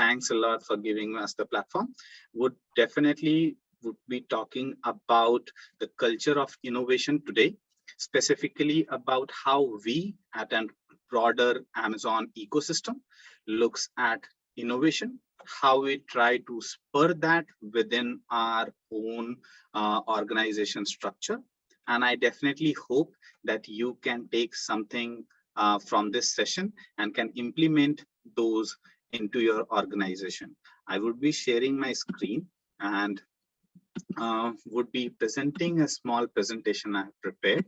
thanks a lot for giving us the platform. Would be talking about the culture of innovation today, specifically about how we at a broader Amazon ecosystem looks at innovation, how we try to spur that within our own organization structure. And I definitely hope that you can take something from this session and can implement those into your organization. I would be sharing my screen and would be presenting a small presentation I have prepared.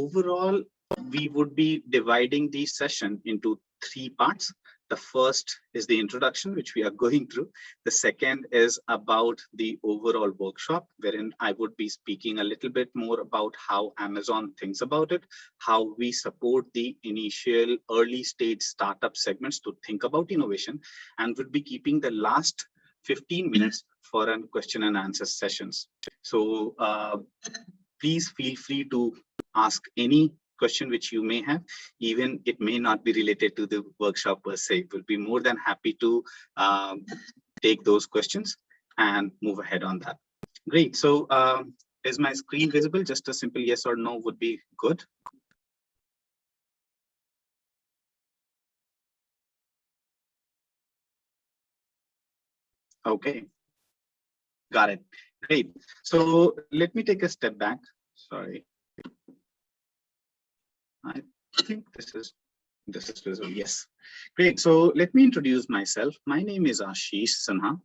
Overall, we would be dividing the session into 3 parts. The first is the introduction, which we are going through. The second is about the overall workshop, wherein I would be speaking a little bit more about how Amazon thinks about it, how we support the initial early stage startup segments to think about innovation, and would be keeping the last 15 minutes for a question and answer sessions. So please feel free to ask any question which you may have, even it may not be related to the workshop per se. We'll be more than happy to take those questions and move ahead on that. Great. So is my screen visible? Just a simple yes or no would be good. Okay. Got it. Great. So let me take a step back. Sorry. I think this is visible. Yes. Great. So let me introduce myself. My name is Ashish Sinha,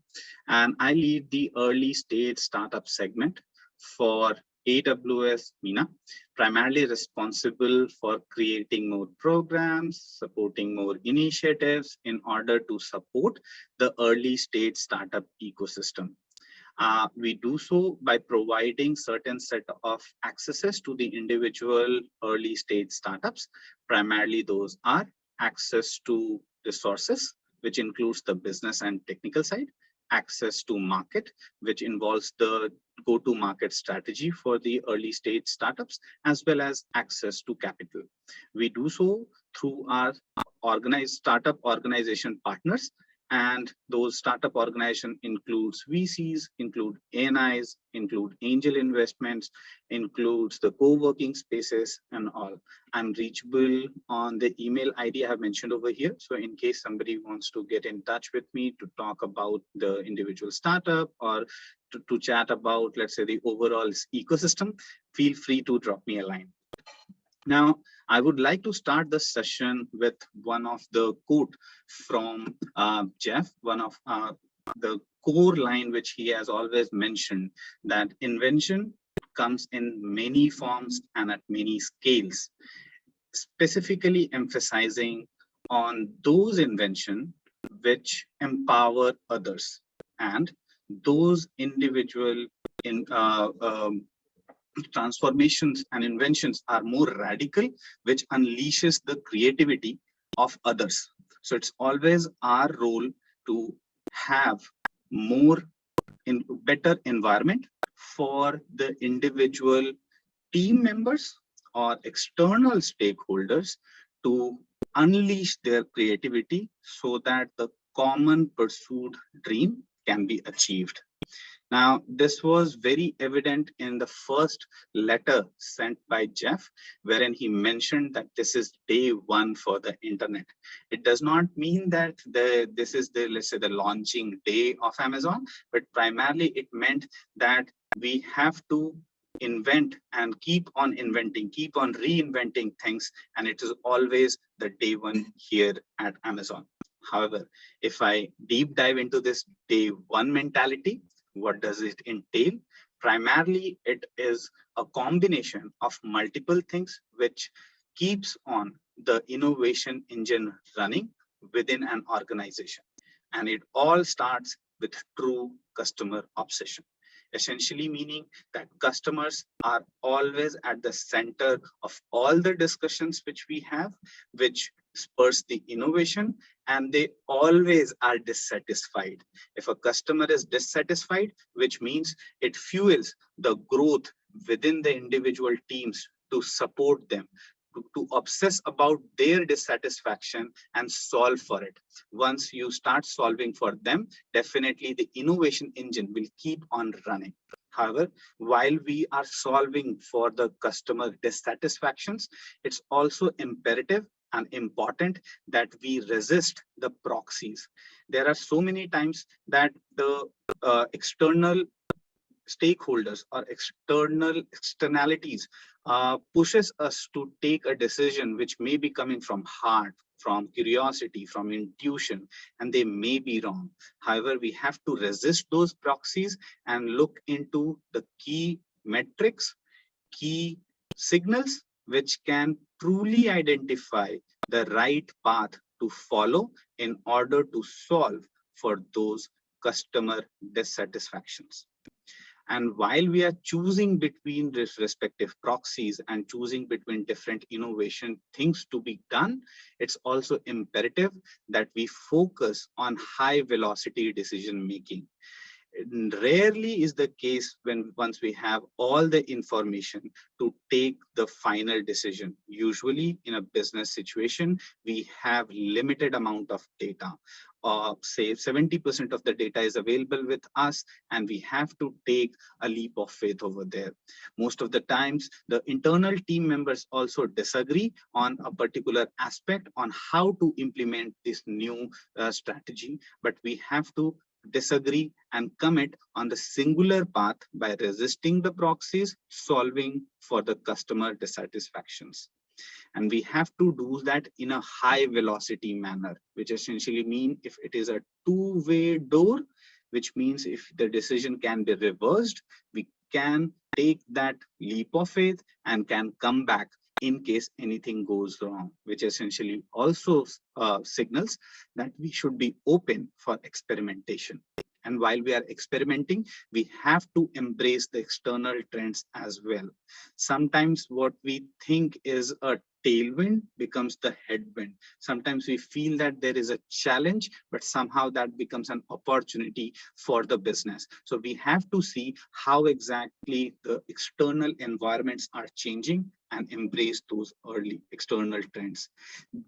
and I lead the early stage startup segment for AWS MENA, primarily responsible for creating more programs, supporting more initiatives in order to support the early stage startup ecosystem. We do so by providing certain set of accesses to the individual early stage startups. Primarily those are access to resources, which includes the business and technical side, access to market, which involves the go-to-market strategy for the early stage startups, as well as access to capital. We do so through our startup organization partners, and those startup organization includes VCs, include ANIs, include angel investments, includes the co-working spaces and all. I'm reachable on the email ID I have mentioned over here. So in case somebody wants to get in touch with me to talk about the individual startup or to chat about, let's say, the overall ecosystem, feel free to drop me a line. Now, I would like to start the session with one of the quote from Jeff, one of the core line which he has always mentioned, that invention comes in many forms and at many scales, specifically emphasizing on those inventions which empower others and those individual transformations and inventions are more radical, which unleashes the creativity of others. So it's always our role to have more better environment for the individual team members or external stakeholders to unleash their creativity so that the common pursued dream can be achieved. Now, this was very evident in the first letter sent by Jeff, wherein he mentioned that this is day 1 for the internet. It does not mean that this is the, let's say, the launching day of Amazon, but primarily it meant that we have to invent and keep on inventing, keep on reinventing things, and it is always the day 1 here at Amazon. However, if I deep dive into this day 1 mentality, what does it entail? Primarily, it is a combination of multiple things which keeps on the innovation engine running within an organization. And it all starts with true customer obsession. Essentially meaning that customers are always at the center of all the discussions which we have, which spurs the innovation, and they always are dissatisfied. If a customer is dissatisfied, which means it fuels the growth within the individual teams to support them, to obsess about their dissatisfaction and solve for it. Once you start solving for them, definitely the innovation engine will keep on running. However, while we are solving for the customer dissatisfactions, it's also imperative and important that we resist the proxies. There are so many times that the external stakeholders or externalities pushes us to take a decision which may be coming from heart, from curiosity, from intuition, and they may be wrong. However, we have to resist those proxies and look into the key metrics, key signals, which can truly identify the right path to follow in order to solve for those customer dissatisfactions. And while we are choosing between these respective proxies and choosing between different innovation things to be done, it's also imperative that we focus on high velocity decision making. Rarely is the case when once we have all the information to take the final decision. Usually in a business situation, we have limited amount of data. Say 70% of the data is available with us, and we have to take a leap of faith over there. Most of the times, the internal team members also disagree on a particular aspect on how to implement this new strategy, but we have to disagree and commit on the singular path by resisting the proxies, solving for the customer dissatisfactions. And we have to do that in a high velocity manner, which essentially means if it is a two-way door, which means if the decision can be reversed, we can take that leap of faith and can come back in case anything goes wrong, which essentially also signals that we should be open for experimentation. And while we are experimenting, we have to embrace the external trends as well. Sometimes what we think is a tailwind becomes the headwind. Sometimes we feel that there is a challenge, but somehow that becomes an opportunity for the business. So we have to see how exactly the external environments are changing and embrace those early external trends.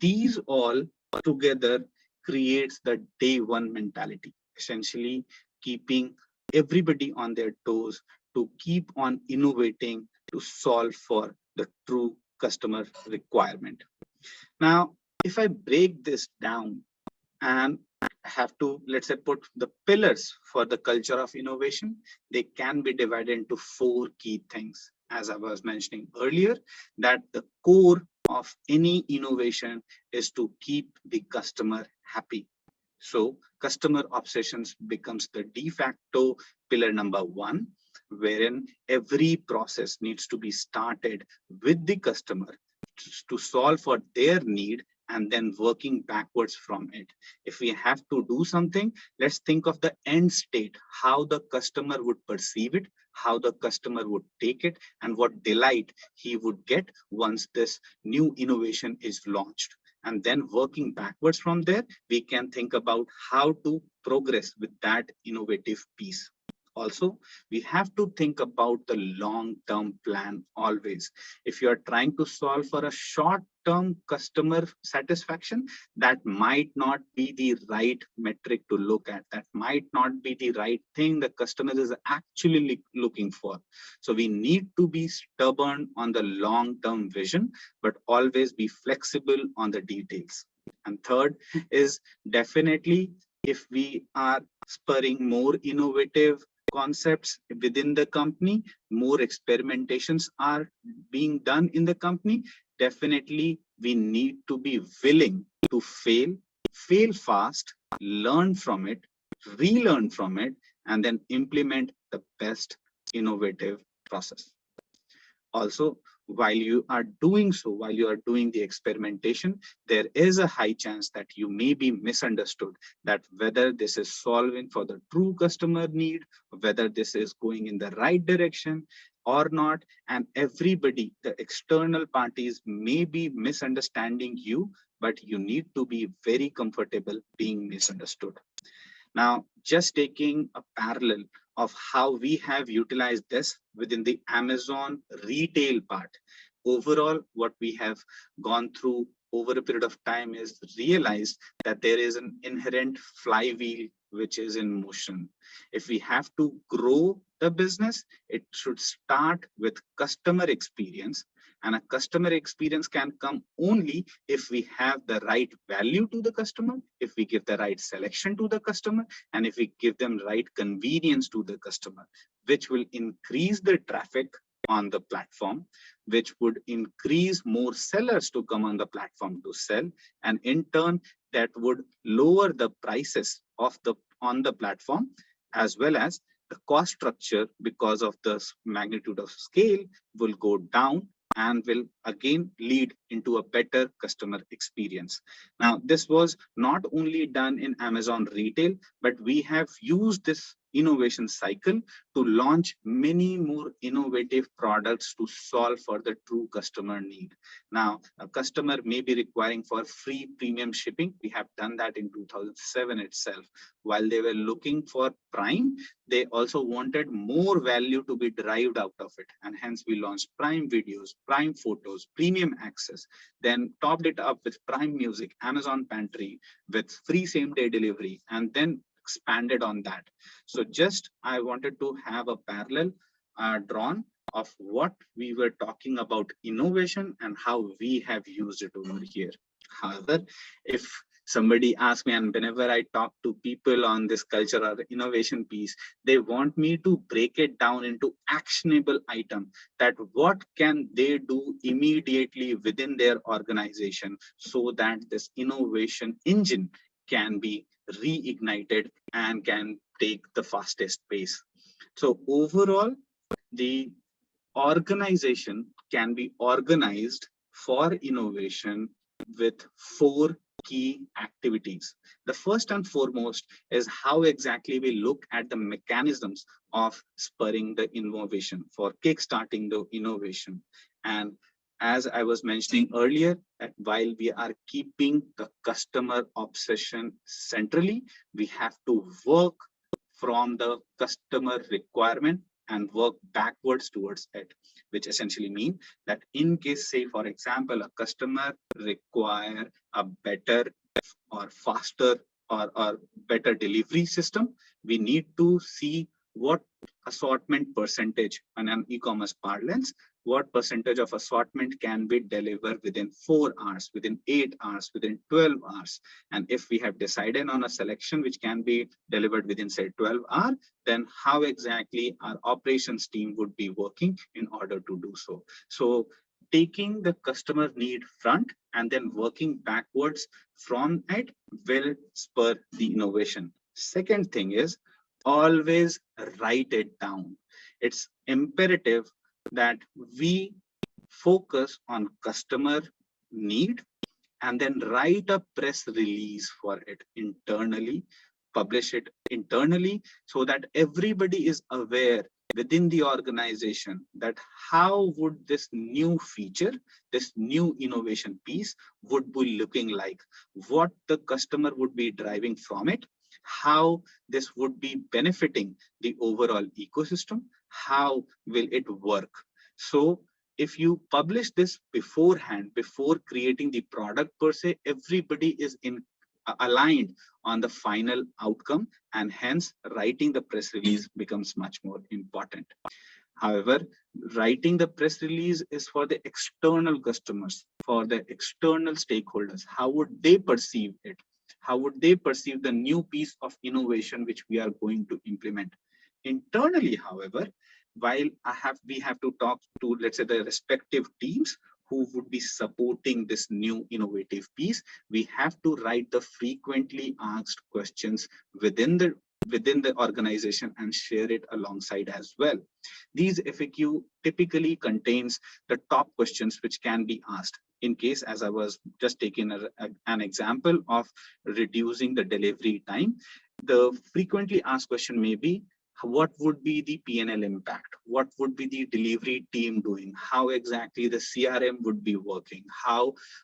These all together creates the day one mentality, essentially keeping everybody on their toes to keep on innovating to solve for the true customer requirement. Now, if I break this down and have to, let's say, put the pillars for the culture of innovation, they can be divided into four key things. As I was mentioning earlier, that the core of any innovation is to keep the customer happy. So customer obsessions becomes the de facto pillar number one, wherein every process needs to be started with the customer to solve for their need and then working backwards from it. If we have to do something, let's think of the end state, how the customer would perceive it, how the customer would take it, and what delight he would get once this new innovation is launched. And then working backwards from there, we can think about how to progress with that innovative piece. Also, we have to think about the long-term plan always. If you are trying to solve for a short-term customer satisfaction, that might not be the right metric to look at. That might not be the right thing the customer is actually looking for. So we need to be stubborn on the long-term vision, but always be flexible on the details. And third is definitely if we are spurring more innovative concepts within the company, more experimentations are being done in the company, definitely we need to be willing to fail fast, learn from it, relearn from it, and then implement the best innovative process. Also, while you are doing so, while you are doing the experimentation, there is a high chance that you may be misunderstood, that whether this is solving for the true customer need, whether this is going in the right direction or not, and everybody, the external parties may be misunderstanding you, but you need to be very comfortable being misunderstood. Now, just taking a parallel of how we have utilized this within the Amazon retail part, overall, what we have gone through over a period of time is realized that there is an inherent flywheel which is in motion. If we have to grow the business, it should start with customer experience. And a customer experience can come only if we have the right value to the customer, if we give the right selection to the customer, and if we give them right convenience to the customer, which will increase the traffic on the platform, which would increase more sellers to come on the platform to sell, and in turn that would lower the prices of the on the platform, as well as the cost structure, because of the magnitude of scale, will go down and will again lead into a better customer experience. Now, this was not only done in Amazon retail, but we have used this innovation cycle to launch many more innovative products to solve for the true customer need. Now, a customer may be requiring for free premium shipping. We have done that in 2007 itself. While they were looking for Prime, they also wanted more value to be derived out of it. And hence we launched Prime Videos, Prime Photos, Premium Access, then topped it up with Prime Music, Amazon Pantry, with free same-day delivery, and then expanded on that. So just I wanted to have a parallel drawn of what we were talking about innovation and how we have used it over here. However, if somebody asks me, and whenever I talk to people on this culture or innovation piece, they want me to break it down into actionable item, that what can they do immediately within their organization so that this innovation engine can be reignited and can take the fastest pace. So overall, the organization can be organized for innovation with 4 key activities. The first and foremost is how exactly we look at the mechanisms of spurring the innovation, for kickstarting the innovation. And as I was mentioning earlier, that while we are keeping the customer obsession centrally, we have to work from the customer requirement and work backwards towards it, which essentially means that in case, say, for example, a customer require a better or faster or better delivery system, we need to see what assortment percentage on an e-commerce parlance, what percentage of assortment can be delivered within 4 hours, within 8 hours, within 12 hours. And if we have decided on a selection which can be delivered within, say, 12 hours, then how exactly our operations team would be working in order to do so. So taking the customer need front and then working backwards from it will spur the innovation. Second thing is always write it down. It's imperative that we focus on customer need and then write a press release for it internally, publish it internally, so that everybody is aware within the organization that how would this new feature, this new innovation piece would be looking like, what the customer would be driving from it, how this would be benefiting the overall ecosystem, how will it work. So if you publish this beforehand, before creating the product per se, everybody is aligned on the final outcome, and hence writing the press release becomes much more important. However, writing the press release is for the external customers, for the external stakeholders. How would they perceive it? How would they perceive the new piece of innovation which we are going to implement? Internally, however, while we have to talk to, let's say, the respective teams who would be supporting this new innovative piece, we have to write the frequently asked questions within the organization and share it alongside as well. These FAQ typically contains the top questions which can be asked. In case, as I was just taking an example of reducing the delivery time, the frequently asked question may be, what would be the P&L impact? What would be the delivery team doing? How exactly the CRM would be working?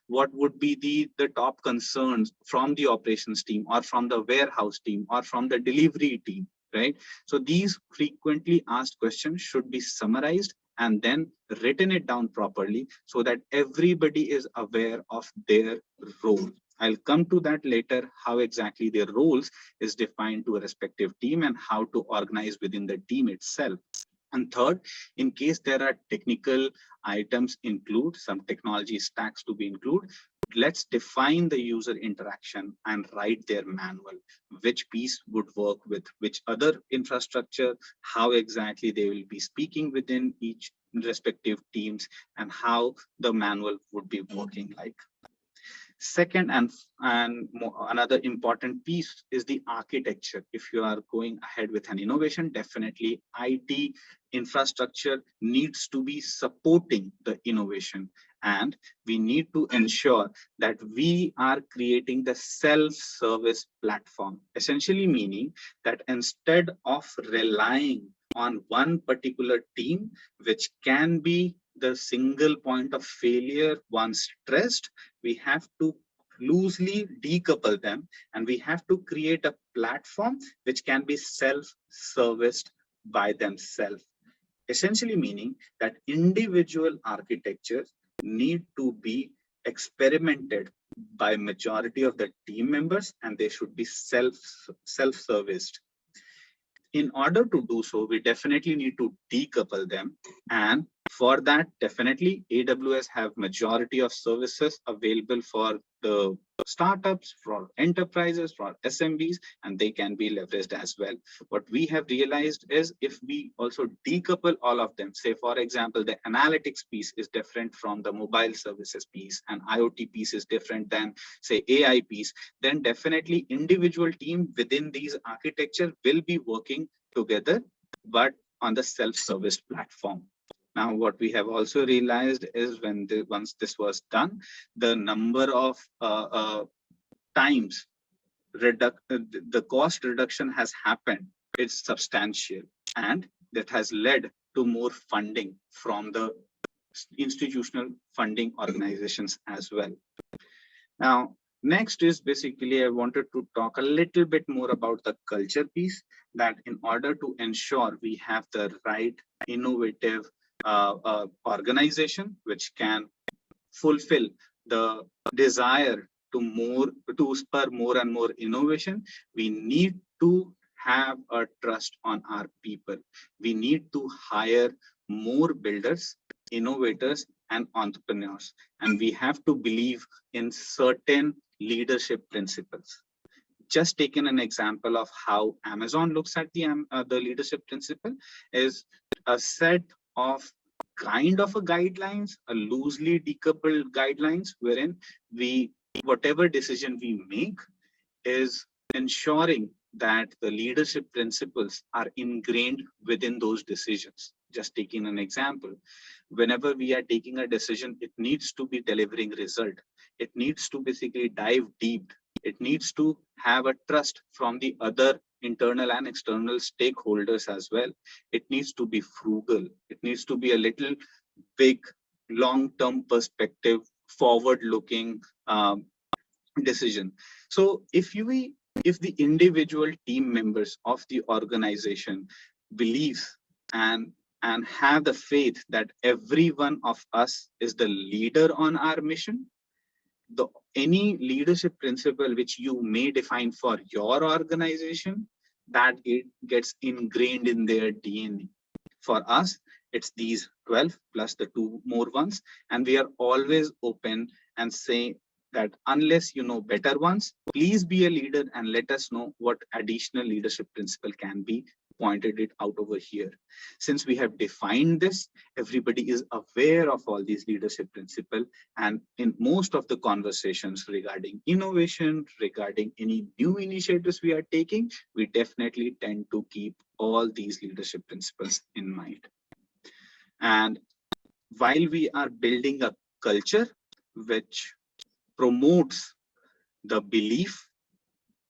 What would be the top concerns from the operations team or from the warehouse team or from the delivery team, right? So these frequently asked questions should be summarized and then written it down properly so that everybody is aware of their role. I'll come to that later, how exactly their roles is defined to a respective team and how to organize within the team itself. And third, in case there are technical items include, some technology stacks to be included, let's define the user interaction and write their manual, which piece would work with which other infrastructure, how exactly they will be speaking within each respective teams, and how the manual would be working like. Second, another important piece is the architecture. If you are going ahead with an innovation, definitely IT infrastructure needs to be supporting the innovation. And we need to ensure that we are creating the self-service platform, essentially meaning that instead of relying on one particular team, which can be the single point of failure once stressed, we have to loosely decouple them, and we have to create a platform which can be self-serviced by themselves. Essentially meaning that individual architectures need to be experimented by majority of the team members, and they should be self-serviced. In order to do so, we definitely need to decouple them, and for that, definitely AWS have majority of services available for the startups, for enterprises, for SMBs, and they can be leveraged as well. What we have realized is if we also decouple all of them, say for example, the analytics piece is different from the mobile services piece, and IoT piece is different than say AI piece, then definitely individual team within these architecture will be working together, but on the self-service platform. Now, what we have also realized is once this was done, the number of times the cost reduction has happened. It's substantial, and that has led to more funding from the institutional funding organizations as well. Now, next is basically I wanted to talk a little bit more about the culture piece, that in order to ensure we have the right innovative organization which can fulfill the desire to spur more and more innovation, we need to have a trust on our people. We need to hire more builders, innovators, and entrepreneurs, and we have to believe in certain leadership principles. Just taking an example of how Amazon looks at the leadership principle is a set of kind of a guidelines, a loosely decoupled guidelines, wherein whatever decision we make is ensuring that the leadership principles are ingrained within those decisions. Just taking an example, whenever we are taking a decision, it needs to be delivering result. It needs to basically dive deep. It needs to have a trust from the other internal and external stakeholders as well. It needs to be frugal. It needs to be a little big, long-term perspective, forward-looking decision. So if the individual team members of the organization believes and have the faith that every one of us is the leader on our mission, any leadership principle which you may define for your organization, that it gets ingrained in their DNA. For us, it's these 12 plus the 2 more ones, and we are always open and say that unless you know better ones, please be a leader and let us know what additional leadership principle can be pointed it out over here. Since we have defined this, everybody is aware of all these leadership principles, and in most of the conversations regarding innovation, regarding any new initiatives we are taking, we definitely tend to keep all these leadership principles in mind. And while we are building a culture which promotes the belief,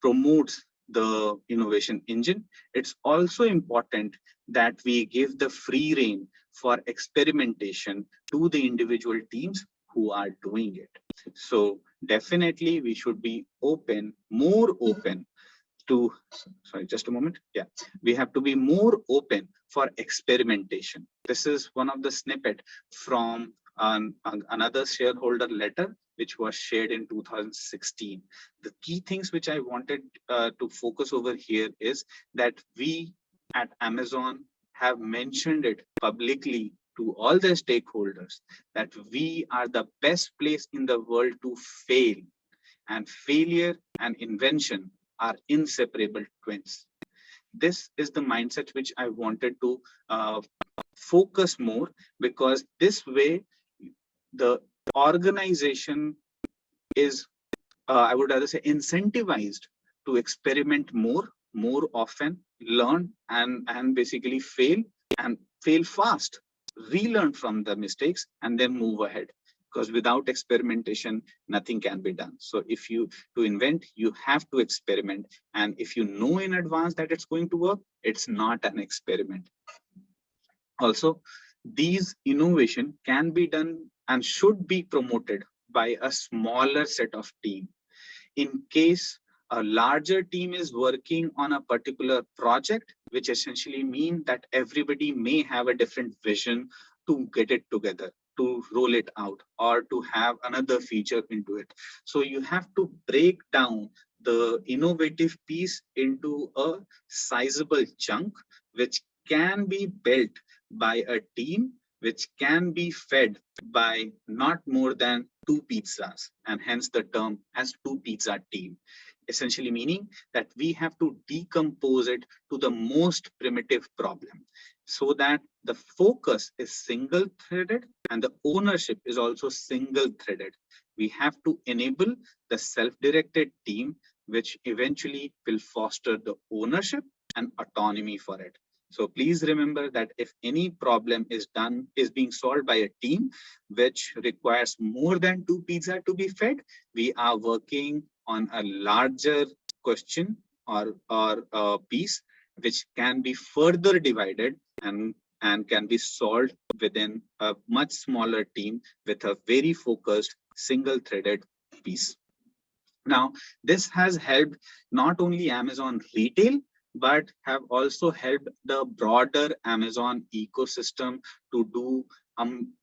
promotes the innovation engine, it's also important that we give the free rein for experimentation to the individual teams who are doing it. So definitely we should be open, more open to, sorry, just a moment. Yeah, we have to be more open for experimentation. This is one of the snippet from another shareholder letter which was shared in 2016. The key things which I wanted to focus over here is that we at Amazon have mentioned it publicly to all the stakeholders that we are the best place in the world to fail, and failure and invention are inseparable twins. This is the mindset which I wanted to focus more, because this way the organization is, I would rather say, incentivized to experiment more often, learn and basically fail fast, relearn from the mistakes, and then move ahead. Because without experimentation, nothing can be done. So if you to invent, you have to experiment. And if you know in advance that it's going to work, it's not an experiment. Also, these innovation can be done and should be promoted by a smaller set of team. In case a larger team is working on a particular project, which essentially means that everybody may have a different vision to get it together, to roll it out, or to have another feature into it. So you have to break down the innovative piece into a sizable chunk, which can be built by a team, which can be fed by not more than 2 pizzas, and hence the term as 2 pizza team. Essentially meaning that we have to decompose it to the most primitive problem, so that the focus is single-threaded and the ownership is also single-threaded. We have to enable the self-directed team, which eventually will foster the ownership and autonomy for it. So please remember that if any problem is being solved by a team which requires more than 2 pizza to be fed, we are working on a larger question or a piece which can be further divided and can be solved within a much smaller team with a very focused single-threaded piece. Now, this has helped not only Amazon retail, but have also helped the broader Amazon ecosystem to do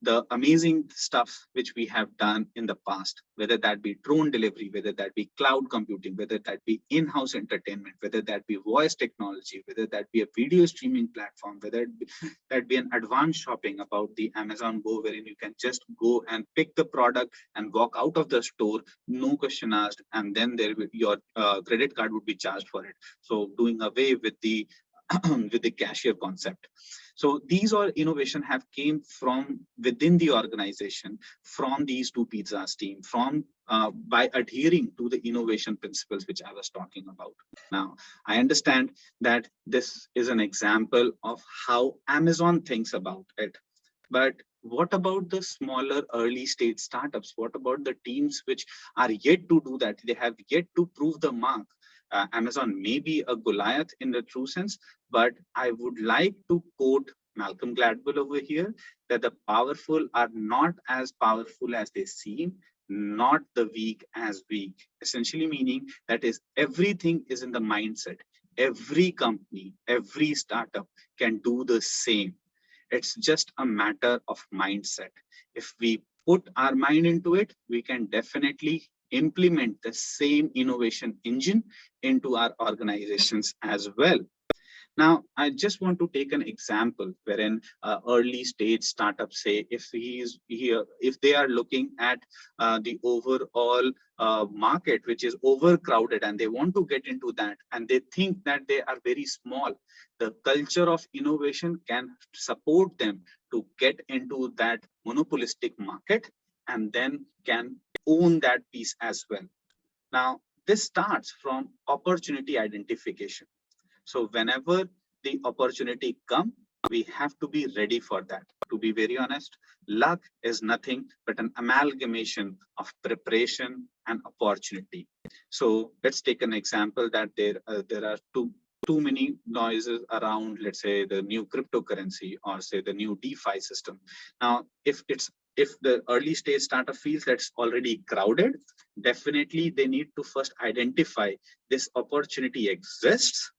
the amazing stuff which we have done in the past, whether that be drone delivery, whether that be cloud computing, whether that be in-house entertainment, whether that be voice technology, whether that be a video streaming platform, whether that be an advanced shopping about the Amazon Go, wherein you can just go and pick the product and walk out of the store, no question asked, and then your credit card would be charged for it. So doing away with the with the cashier concept. So these all innovation have came from within the organization, from these 2 pizzas team, from by adhering to the innovation principles which I was talking about. Now, I understand that this is an example of how Amazon thinks about it, but what about the smaller early stage startups? What about the teams which are yet to do that? They have yet to prove the mark. Amazon may be a Goliath in the true sense, but I would like to quote Malcolm Gladwell over here, that the powerful are not as powerful as they seem, not the weak as weak. Essentially meaning that is everything is in the mindset. Every company, every startup can do the same. It's just a matter of mindset. If we put our mind into it, we can definitely implement the same innovation engine into our organizations as well. Now, I just want to take an example wherein early stage startups say if they are looking at the overall market, which is overcrowded, and they want to get into that, and they think that they are very small, the culture of innovation can support them to get into that monopolistic market and then can own that piece as well. Now, this starts from opportunity identification. So whenever the opportunity comes, we have to be ready for that. To be very honest, luck is nothing but an amalgamation of preparation and opportunity. So let's take an example that there are too many noises around, let's say, the new cryptocurrency or say the new DeFi system. Now, if it's if the early stage startup feels that's already crowded, definitely they need to first identify this opportunity exists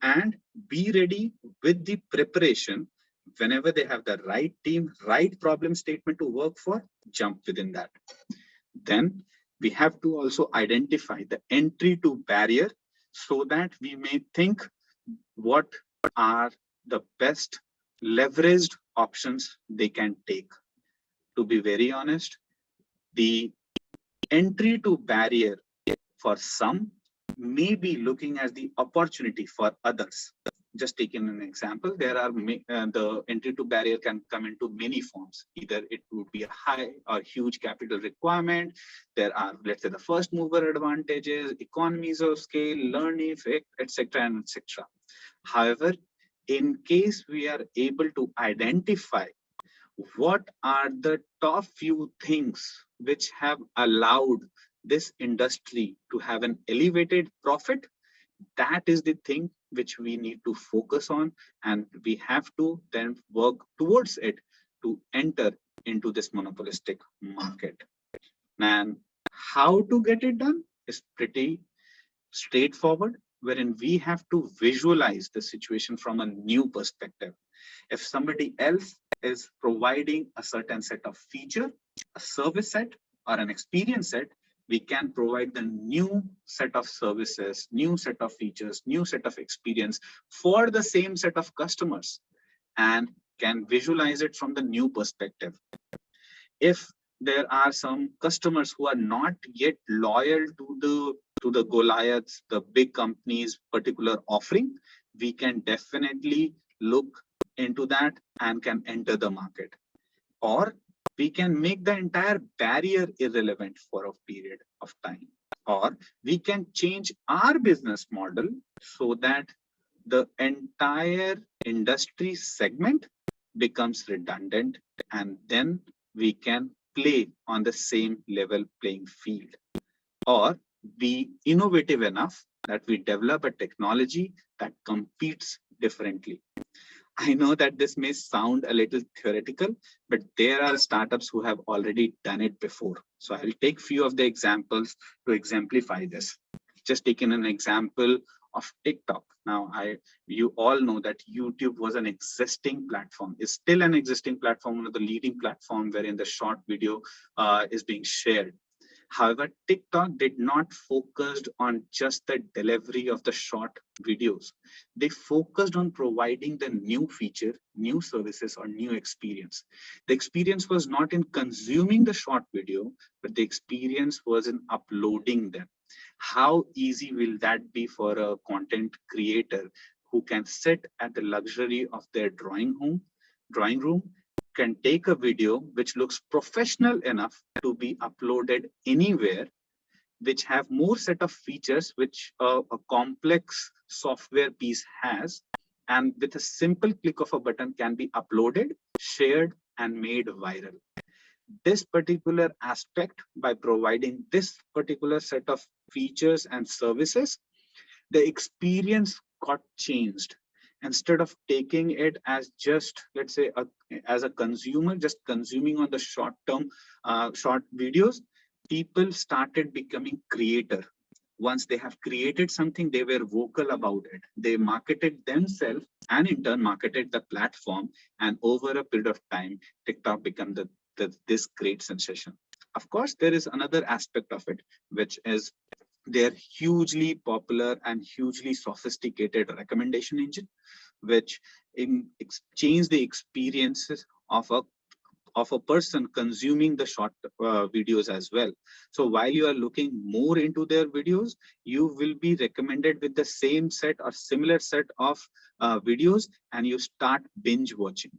and be ready with the preparation. Whenever they have the right team, right problem statement to work for, jump within that. Then we have to also identify the entry to barrier so that we may think what are the best leveraged options they can take. To be very honest, the entry to barrier for some may be looking at the opportunity for others. Just taking an example, there are the entry to barrier can come into many forms. Either it would be a high or huge capital requirement. There are, let's say, the first mover advantages, economies of scale, learning effect, etc., and etc. However, in case we are able to identify what are the top few things which have allowed this industry to have an elevated profit, that is the thing which we need to focus on, and we have to then work towards it to enter into this monopolistic market. And how to get it done is pretty straightforward, wherein we have to visualize the situation from a new perspective. If somebody else is providing a certain set of feature, a service set, or an experience set, we can provide the new set of services, new set of features, new set of experience for the same set of customers, and can visualize it from the new perspective. If there are some customers who are not yet loyal to the Goliaths, the big companies' particular offering, we can definitely look into that and can enter the market. Or we can make the entire barrier irrelevant for a period of time. Or we can change our business model so that the entire industry segment becomes redundant, and then we can play on the same level playing field. Or be innovative enough that we develop a technology that competes differently. I know that this may sound a little theoretical, but there are startups who have already done it before. So I'll take few of the examples to exemplify this. Just taking an example of TikTok. Now, you all know that YouTube was an existing platform, is still an existing platform, one of the leading platform wherein the short video is being shared. However, TikTok did not focus on just the delivery of the short videos. They focused on providing the new feature, new services, or new experience. The experience was not in consuming the short video, but the experience was in uploading them. How easy will that be for a content creator who can sit at the luxury of their drawing room, can take a video which looks professional enough to be uploaded anywhere, which have more set of features which a complex software piece has, and with a simple click of a button can be uploaded, shared, and made viral. This particular aspect, by providing this particular set of features and services, the experience got changed. Instead of taking it as just, let's say, as a consumer, just consuming on the short videos, people started becoming creator. Once they have created something, they were vocal about it. They marketed themselves and in turn marketed the platform. And over a period of time, TikTok became this great sensation. Of course, there is another aspect of it, which is their hugely popular and hugely sophisticated recommendation engine, which change the experiences of a person consuming the short videos as well. So while you are looking more into their videos, you will be recommended with the same set or similar set of videos, and you start binge watching.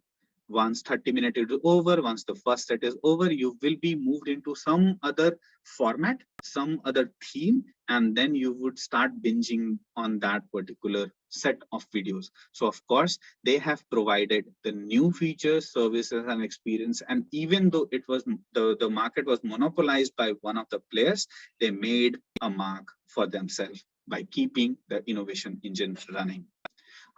Once 30 minutes is over, once the first set is over, you will be moved into some other format, some other theme, and then you would start binging on that particular set of videos. So of course, they have provided the new features, services, and experience. And even though it was the market was monopolized by one of the players, they made a mark for themselves by keeping the innovation engine running.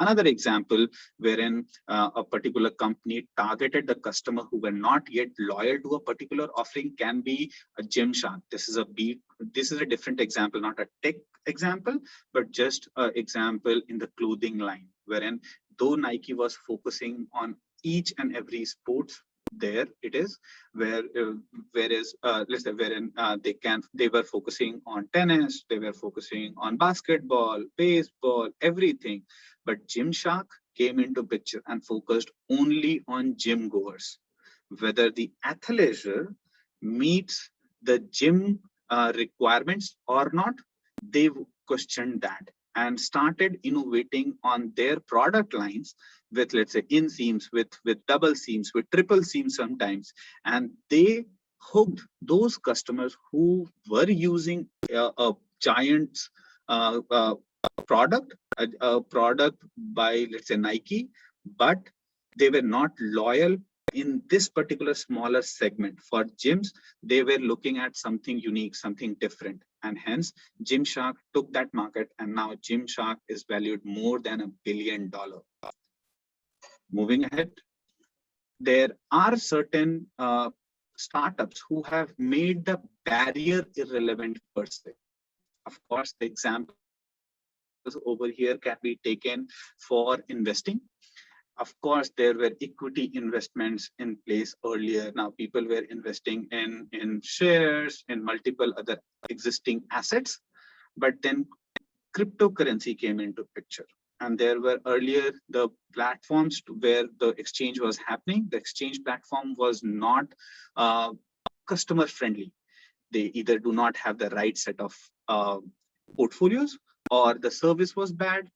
Another example wherein a particular company targeted the customer who were not yet loyal to a particular offering can be a Gymshark. This is a different example, not a tech example, but just an example in the clothing line, wherein though Nike was focusing on each and every sports, there it is, whereas let's say wherein they were focusing on tennis, they were focusing on basketball, baseball, everything, but Gymshark came into picture and focused only on gym goers, whether the athleisure meets the gym requirements or not. They questioned that and started innovating on their product lines with, let's say, inseams, with double seams, with triple seams sometimes, and they hooked those customers who were using a giant's product, a product by, let's say, Nike, but they were not loyal in this particular smaller segment. For gyms, they were looking at something unique, something different, and hence Gymshark took that market, and now Gymshark is valued more than $1 billion. Moving ahead, there are certain startups who have made the barrier irrelevant per se. Of course, the examples over here can be taken for investing. Of course, there were equity investments in place earlier. Now people were investing in shares, in multiple other existing assets, but then cryptocurrency came into picture. And there were earlier the platforms where the exchange was happening. The exchange platform was not customer friendly. They either do not have the right set of portfolios, or the service was bad.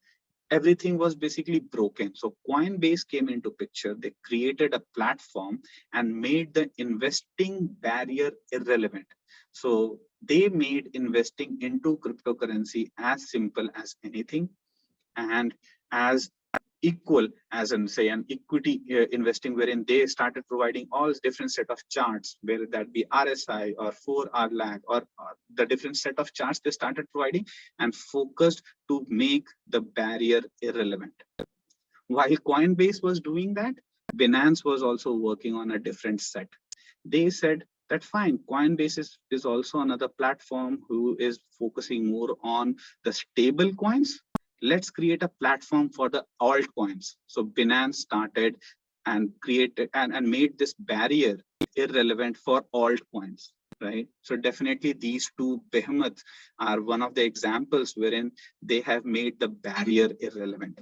Everything was basically broken. So Coinbase came into picture. They created a platform and made the investing barrier irrelevant. So they made investing into cryptocurrency as simple as anything, and as equal as in, say, an equity investing, wherein they started providing all different set of charts, whether that be RSI or 4-hour lag, or the different set of charts they started providing, and focused to make the barrier irrelevant. While Coinbase was doing that, Binance was also working on a different set. They said that fine, Coinbase is also another platform who is focusing more on the stable coins. Let's create a platform for the altcoins. So Binance started and created and made this barrier irrelevant for altcoins, right? So definitely these two behemoths are one of the examples wherein they have made the barrier irrelevant.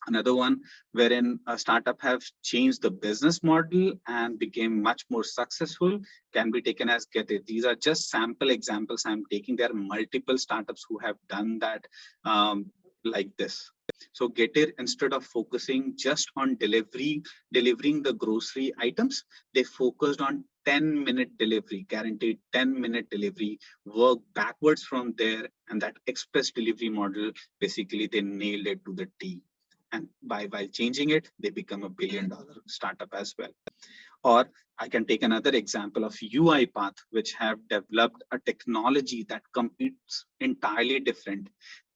Another one wherein a startup have changed the business model and became much more successful can be taken as Getir. These are just sample examples I'm taking. There are multiple startups who have done that like this. So Getir, instead of focusing just on delivering the grocery items, they focused on 10-minute delivery, guaranteed 10-minute delivery, work backwards from there, and that express delivery model, basically they nailed it to the T. And while changing it, they become $1 billion startup as well. Or I can take another example of UiPath, which have developed a technology that competes entirely different.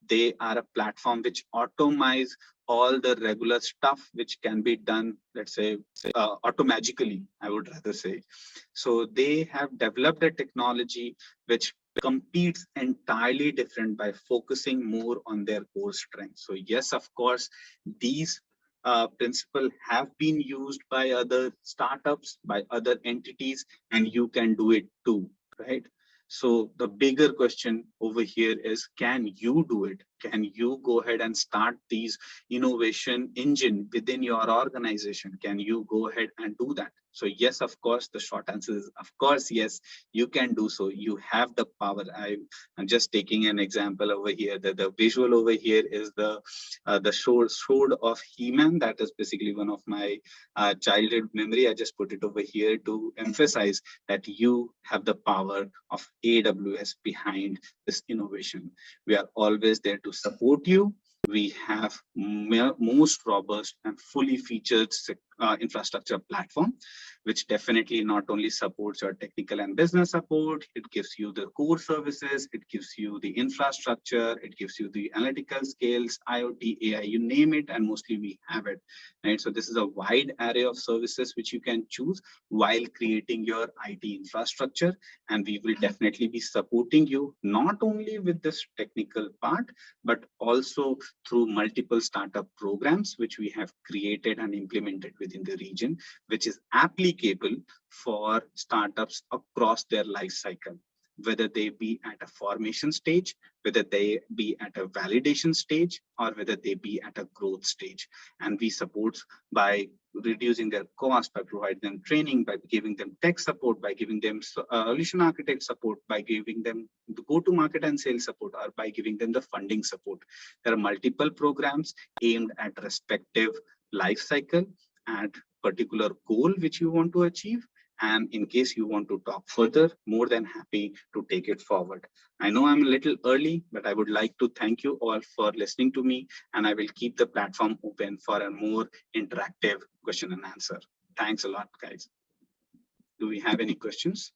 They are a platform which automize all the regular stuff which can be done, let's say, automagically, I would rather say. So they have developed a technology which competes entirely different by focusing more on their core strengths. So yes, of course, these principles have been used by other startups, by other entities, and you can do it too, right? So the bigger question over here is, can you do it? Can you go ahead and start these innovation engine within your organization? Can you go ahead and do that? So yes, of course, the short answer is, of course, yes, you can do so. You have the power. I'm just taking an example over here. The visual over here is the sword of He-Man. That is basically one of my childhood memory. I just put it over here to emphasize that you have the power of AWS behind this innovation. We are always there to support you. We have most robust and fully featured infrastructure platform, which definitely not only supports your technical and business support, it gives you the core services, it gives you the infrastructure, it gives you the analytical skills, IoT, AI, you name it, and mostly we have it, right? So this is a wide array of services which you can choose while creating your IT infrastructure, and we will definitely be supporting you not only with this technical part, but also through multiple startup programs which we have created and implemented within the region, which is applicable for startups across their life cycle, whether they be at a formation stage, whether they be at a validation stage, or whether they be at a growth stage. And we support by reducing their cost, by providing them training, by giving them tech support, by giving them solution architect support, by giving them the go-to-market and sales support, or by giving them the funding support. There are multiple programs aimed at respective life cycle and particular goal which you want to achieve. And in case you want to talk further, more than happy to take it forward. I know I'm a little early, but I would like to thank you all for listening to me, and I will keep the platform open for a more interactive question and answer. Thanks a lot, guys. Do we have any questions?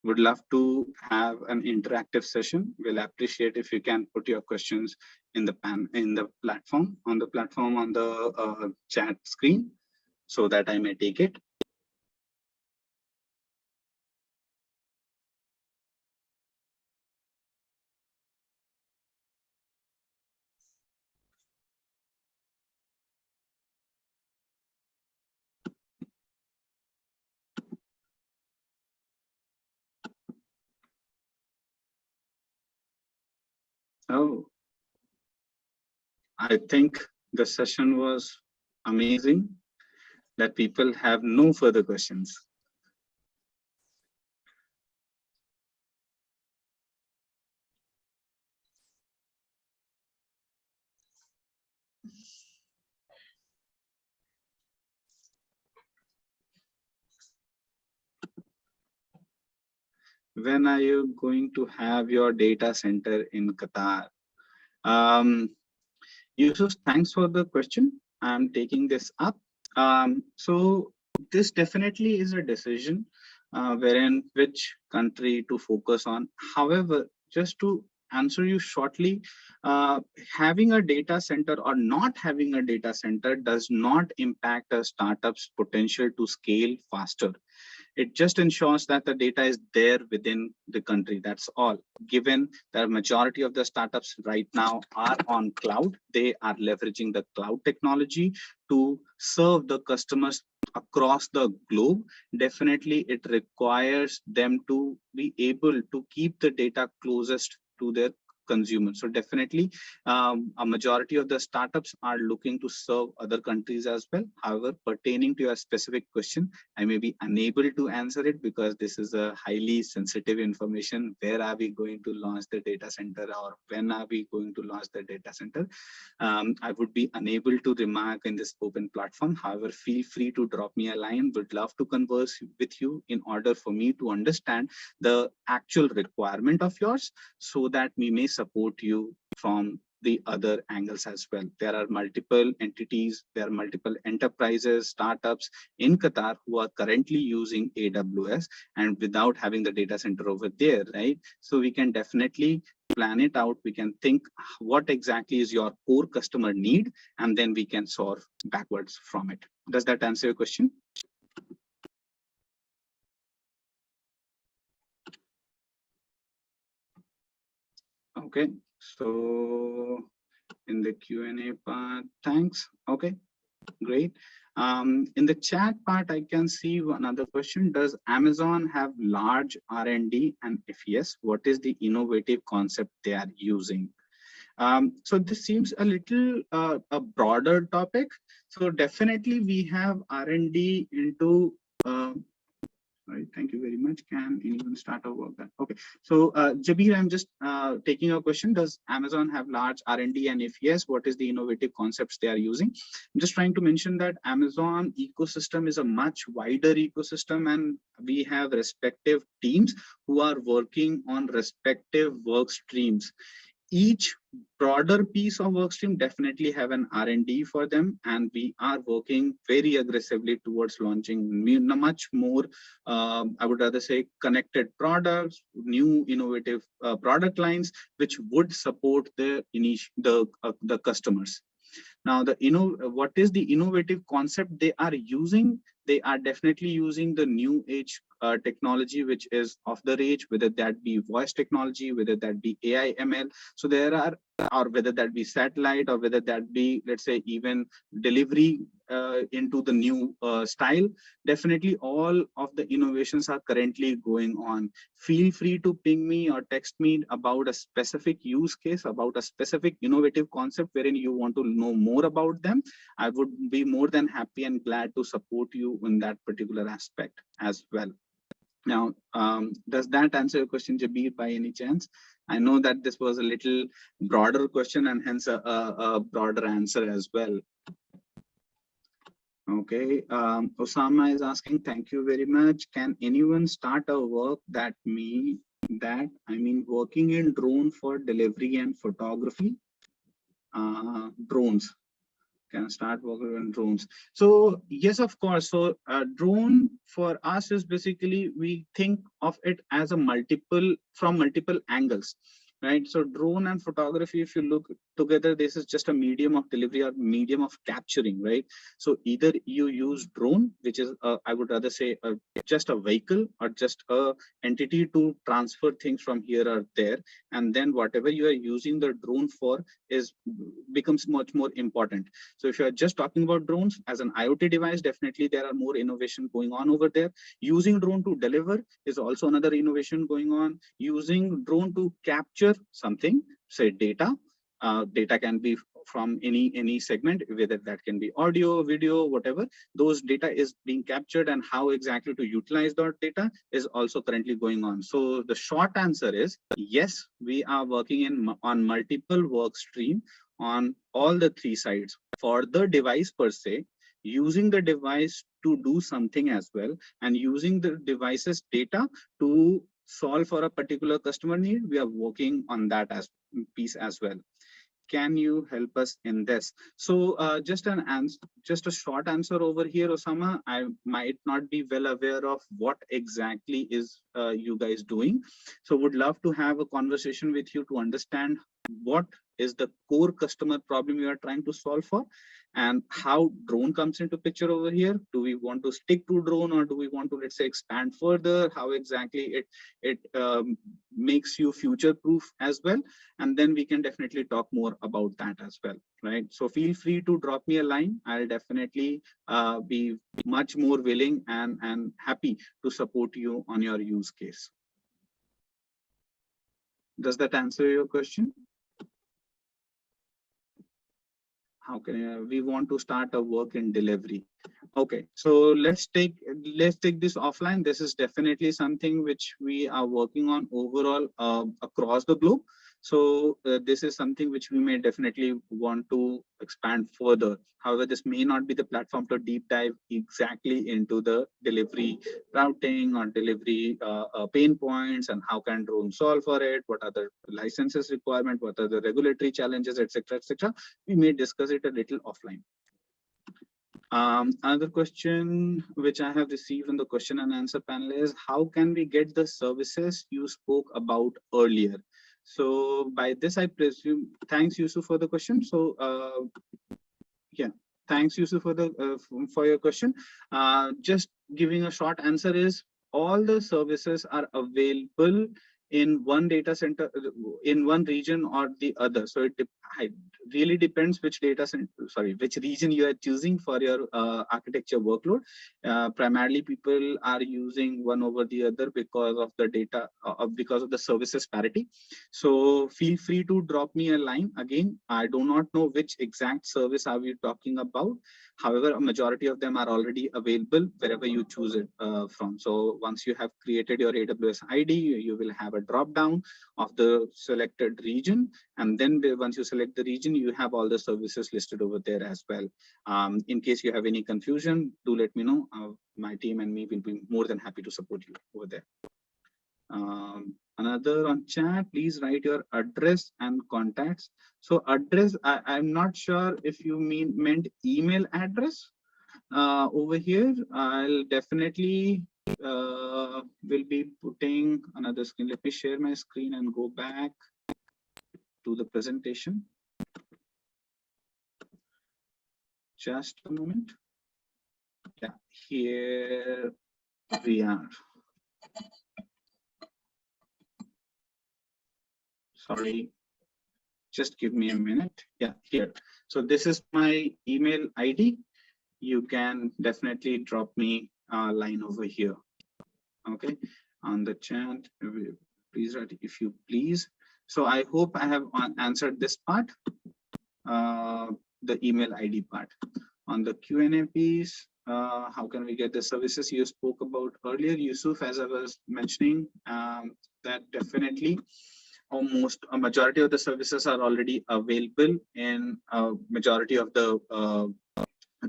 Would love to have an interactive session. We'll appreciate if you can put your questions in the platform on the chat screen, so that I may take it. Oh, I think the session was amazing, that people have no further questions. When are you going to have your data center in Qatar? Yusuf, thanks for the question. I'm taking this up. So this definitely is a decision wherein which country to focus on. However, just to answer you shortly, having a data center or not having a data center does not impact a startup's potential to scale faster. It just ensures that the data is there within the country. That's all. Given the majority of the startups right now are on cloud, they are leveraging the cloud technology to serve the customers across the globe. Definitely, it requires them to be able to keep the data closest to their consumers. So definitely, a majority of the startups are looking to serve other countries as well. However, pertaining to your specific question, I may be unable to answer it because this is a highly sensitive information. Where are we going to launch the data center, or when are we going to launch the data center? I would be unable to remark in this open platform. However, feel free to drop me a line. Would love to converse with you in order for me to understand the actual requirement of yours, so that we may support you from the other angles as well. There are multiple entities, there are multiple enterprises, startups in Qatar who are currently using AWS and without having the data center over there, right? So we can definitely plan it out. We can think what exactly is your core customer need, and then we can solve backwards from it. Does that answer your question? Okay, so in the Q&A part, thanks. Okay, great. In the chat part, I can see another question. Does Amazon have large R&D? And if yes, what is the innovative concept they are using? So this seems a little a broader topic. So definitely we have R&D into Right, thank you very much. Can anyone start a work that? Okay, so Jabir, I'm just taking a question. Does Amazon have large R&D, and if yes, what is the innovative concepts they are using? I'm just trying to mention that Amazon ecosystem is a much wider ecosystem, and we have respective teams who are working on respective work streams. Each broader piece of work stream definitely have an R&D for them, and we are working very aggressively towards launching much more, I would rather say, connected products, new innovative product lines, which would support the customers. Now, what is the innovative concept they are using? They are definitely using the new age technology, which is of the age, whether that be voice technology, whether that be AI, ML. So there are, or whether that be satellite, or whether that be, let's say, even delivery into the new style. Definitely all of the innovations are currently going on. Feel free to ping me or text me about a specific use case, about a specific innovative concept wherein you want to know more about them. I would be more than happy and glad to support you in that particular aspect as well. Now, does that answer your question, Jabir, by any chance? I know that this was a little broader question and hence a broader answer as well. Okay, Osama is asking, thank you very much. Can anyone start a work I mean, working in drone for delivery and photography? Drones. Can start working on drones. So yes, of course. So drone for us is basically, we think of it as a from multiple angles, right? So drone and photography, if you look together, this is just a medium of delivery or medium of capturing, right? So either you use drone, which is I would rather say just a vehicle or just a entity to transfer things from here or there, and then whatever you are using the drone for becomes much more important. So if you are just talking about drones as an IoT device, definitely there are more innovation going on over there. Using drone to deliver is also another innovation going on. Using drone to capture something, say data. Data can be from any segment, whether that can be audio, video, whatever. Those data is being captured, and how exactly to utilize that data is also currently going on. So the short answer is yes, we are working on multiple work stream on all the three sides for the device per se, using the device to do something as well, and using the device's data to solve for a particular customer need. We are working on that as piece as well. Can you help us in this? So just a short answer over here, Osama. I might not be well aware of what exactly is you guys doing. So would love to have a conversation with you to understand what is the core customer problem you are trying to solve for, and how drone comes into picture over here. Do we want to stick to drone, or do we want to, let's say, expand further? How exactly it makes you future proof as well? And then we can definitely talk more about that as well, right? So feel free to drop me a line. I'll definitely be much more willing and happy to support you on your use case. Does that answer your question? How can we want to start a work in delivery? Okay, so let's take this offline. This is definitely something which we are working on overall across the globe. So this is something which we may definitely want to expand further. However, this may not be the platform to deep dive exactly into the delivery routing or delivery pain points, and how can drone solve for it, what are the licenses requirement, what are the regulatory challenges, etc., etc. We may discuss it a little offline. Another question which I have received in the question and answer panel is, how can we get the services you spoke about earlier? So by this, I presume, thanks Yusuf for the question. So yeah, thanks Yusuf for your question. Just giving a short answer is, all the services are available in one data center, in one region or the other. So it really depends which which region you are choosing for your architecture workload. Primarily, people are using one over the other because of the data, because of the services parity. So feel free to drop me a line. Again, I do not know which exact service are we talking about. However, a majority of them are already available wherever you choose it from. So once you have created your AWS ID, you will have a drop down of the selected region. And then once you select the region, you have all the services listed over there as well. In case you have any confusion, do let me know. My team and me will be more than happy to support you over there. Another on chat, please write your address and contacts. So address, I'm not sure if you meant email address over here. I'll definitely will be putting another screen. Let me share my screen and go back to the presentation. Just a moment. Yeah, here we are. Sorry, just give me a minute. Yeah, here. So this is my email ID. You can definitely drop me a line over here. Okay, on the chat, please write if you please. So I hope I have answered this part, the email ID part. On the Q&A piece, how can we get the services you spoke about earlier, Yusuf, as I was mentioning, that definitely almost a majority of the services are already available in a majority of the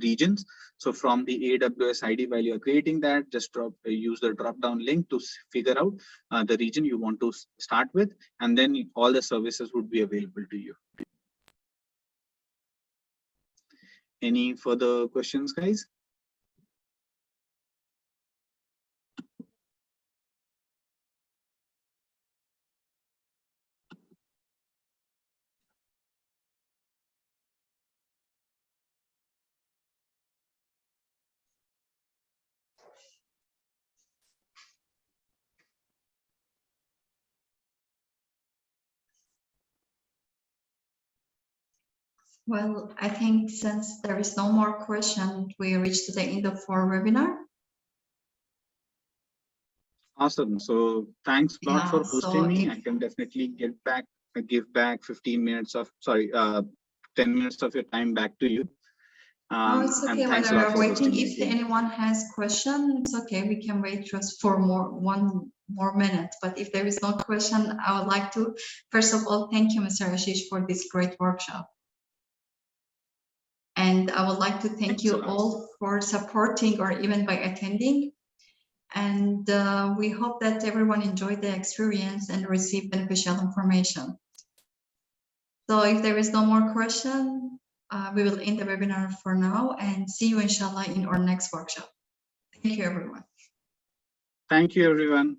regions. So from the AWS ID, while you're creating that, just use the drop-down link to figure out the region you want to start with, and then all the services would be available to you. Any further questions, guys? Well, I think since there is no more question, we reached the end of our webinar. Awesome. So thanks a lot for hosting me. I can definitely give back 15 minutes of, 10 minutes of your time back to you. It's okay when we're waiting. If anyone has questions, it's okay. We can wait just for one more minute. But if there is no question, I would like to, first of all, thank you, Mr. Ashish, for this great workshop. And I would like to thank you all for supporting or even by attending. And we hope that everyone enjoyed the experience and received beneficial information. So if there is no more question, we will end the webinar for now and see you inshallah in our next workshop. Thank you, everyone. Thank you, everyone.